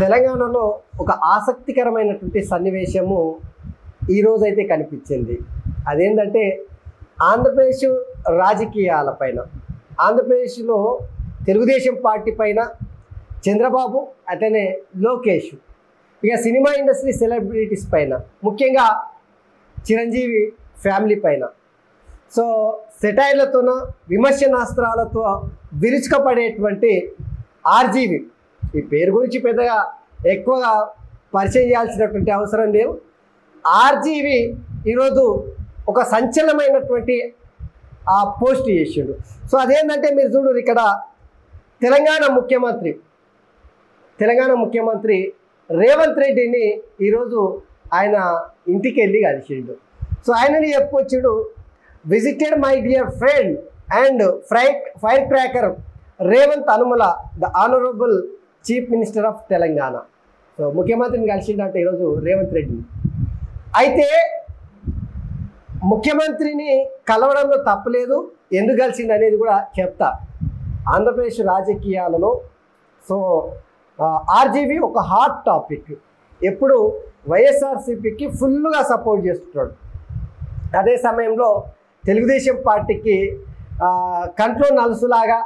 తెలంగాణలో ఒక ఆసక్తికరమైనటువంటి సన్నివేశము ఈరోజైతే కనిపించింది. అదేంటంటే ఆంధ్రప్రదేశ్ రాజకీయాలపైన, ఆంధ్రప్రదేశ్లో తెలుగుదేశం పార్టీ పైన చంద్రబాబు అతనే లోకేష్, ఇక సినిమా ఇండస్ట్రీ సెలబ్రిటీస్ పైన, ముఖ్యంగా చిరంజీవి ఫ్యామిలీ పైన సో సెటైర్లతోన విమర్శనాస్త్రాలతో విరుచుకపడేటువంటి ఆర్జీవి, ఈ పేరు గురించి పెద్దగా ఎక్కువగా పరిచయం చేయాల్సినటువంటి అవసరం లేదు. ఆర్జీవి ఈరోజు ఒక సంచలనమైనటువంటి పోస్ట్ చేసిండు. సో అదేంటంటే మీరు చూడరు, ఇక్కడ తెలంగాణ ముఖ్యమంత్రి రేవంత్ రెడ్డిని ఈరోజు ఆయన ఇంటికి వెళ్ళి కలిసిండు. సో ఆయనని చెప్పుకొచ్చాడు, visited my dear friend and fire cracker Revanth Anumula, the honourable chief minister of Telangana. So ముఖ్యమంత్రిని కలిసిండంటే ఈరోజు రేవంత్ రెడ్డిని. అయితే ముఖ్యమంత్రిని కలవడంలో తప్పలేదు, ఎందుకు కలిసిండు అనేది కూడా చెప్తా. ఆంధ్రప్రదేశ్ రాజకీయాలలో సో ఆర్జీవి ఒక హాట్ టాపిక్, ఎప్పుడు వైఎస్ఆర్సీపీకి ఫుల్గా సపోర్ట్ చేస్తున్నాడు. అదే సమయంలో తెలుగుదేశం పార్టీకి కంట్లో నలుసులాగా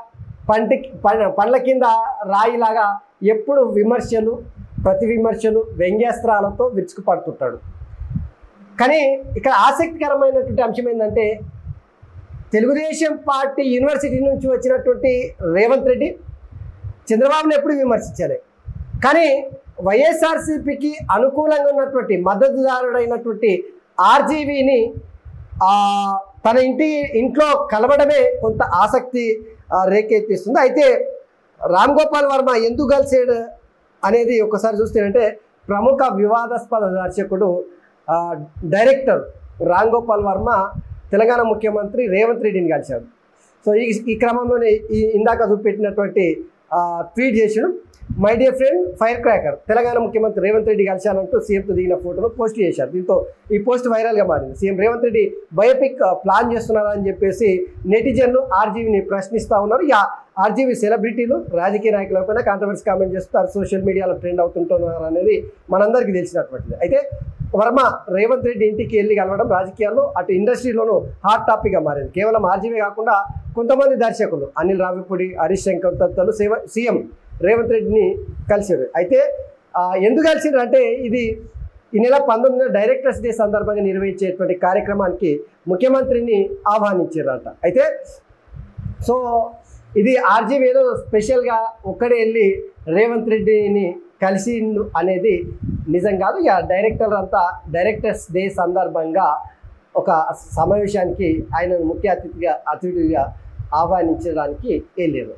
పండ్ల కింద రాయిలాగా ఎప్పుడు విమర్శలు, ప్రతి విమర్శలు, వ్యంగ్యాస్త్రాలతో విరుచుకుపడుతుంటాడు. కానీ ఇక్కడ ఆసక్తికరమైనటువంటి అంశం ఏంటంటే తెలుగుదేశం పార్టీ యూనివర్సిటీ నుంచి వచ్చినటువంటి రేవంత్ రెడ్డి చంద్రబాబును ఎప్పుడు విమర్శించాలి, కానీ వైఎస్ఆర్సీపీకి అనుకూలంగా ఉన్నటువంటి మద్దతుదారుడైనటువంటి ఆర్జీవీని తన ఇంట్లో కలవడమే కొంత ఆసక్తి రేకెత్తిస్తుంది. అయితే రామ్ గోపాల్ వర్మ ఎందుకు కలిసాడు అనేది ఒకసారి చూస్తేనంటే, ప్రముఖ వివాదాస్పద దర్శకుడు డైరెక్టర్ రామ్ గోపాల్ వర్మ తెలంగాణ ముఖ్యమంత్రి రేవంత్ రెడ్డిని కలిశాడు. సో ఈ క్రమంలోనే ఇందాక చూపెట్టినటువంటి ట్వీట్ చేసాడు, my dear friend fire cracker Telangana ముఖ్యమంత్రి రేవంత్ రెడ్డి కలిశానంటూ సీఎంతో దిగిన ఫోటోను పోస్ట్ చేశారు. దీంతో ఈ పోస్ట్ వైరల్గా మారింది. CM Revanth Reddy biopic plan చేస్తున్నారని చెప్పేసి నెటిజన్లు ఆర్జీవిని ప్రశ్నిస్తూ ఉన్నారు. ఇక ఆర్జీవి సెలబ్రిటీలు, రాజకీయ నాయకులపైన కాంట్రవర్సీ కామెంట్ చేస్తారు, సోషల్ మీడియాలో ట్రెండ్ అవుతుంటున్నారు అనేది మనందరికీ తెలిసినటువంటిది. అయితే వర్మ రేవంత్ రెడ్డి ఇంటికి వెళ్ళి కలవడం రాజకీయాల్లో అటు ఇండస్ట్రీలోనూ హాట్ టాపిక్గా మారింది. కేవలం ఆర్జీవే కాకుండా కొంతమంది దర్శకులు అనిల్ రావిపూడి, హరీష్ శంకర్ తదితరులు సీఎం రేవంత్ రెడ్డిని కలిసారు. అయితే ఎందుకు కలిసారు అంటే, ఇది ఈ నెల 19న డైరెక్టర్స్ డే సందర్భంగా నిర్వహించేటువంటి కార్యక్రమానికి ముఖ్యమంత్రిని ఆహ్వానించారంట. అయితే సో ఇది ఆర్జీవి ఏదో స్పెషల్గా ఒక్కడే వెళ్ళి రేవంత్ రెడ్డిని కలిసిండు అనేది నిజం కాదు. ఇక డైరెక్టర్స్ డే సందర్భంగా ఒక సమావేశానికి ఆయన ముఖ్య అతిథిగా ఆహ్వానించడానికి వెళ్ళారు.